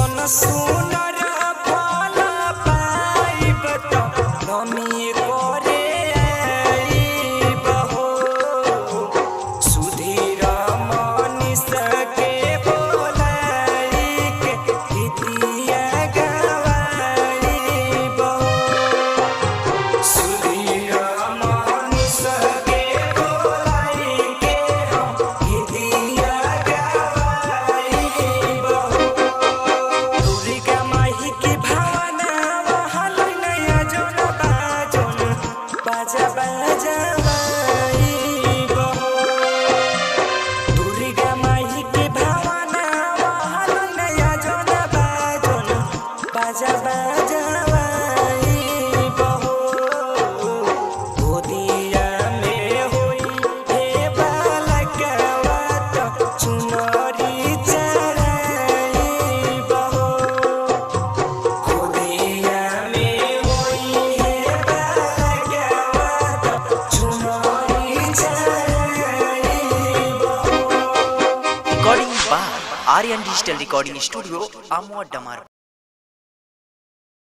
ऐसन सुनर फल पाइब त नमी करे आइब हो। सुधीर मनीष के बोलाई के गीतिया गवाइब हो। सुधीर मनीष के बोलाई के हम गीतिया गवाइब हो। दुर्गा माई की भावना बहल नया जोन बाजोन बाजा बजवाइब हो। दुर्गा माई की भावना बहल नया जोन बाजोन बाजा बजवाइब हो। गोदिया में होई हे बालकवा त चुनरी चढ़ाइब हो। गोदिया में होई हे बालकवा त चुनरी चढ़ाइब हो। Recording by Aryan digital recording studio, Amod डमार।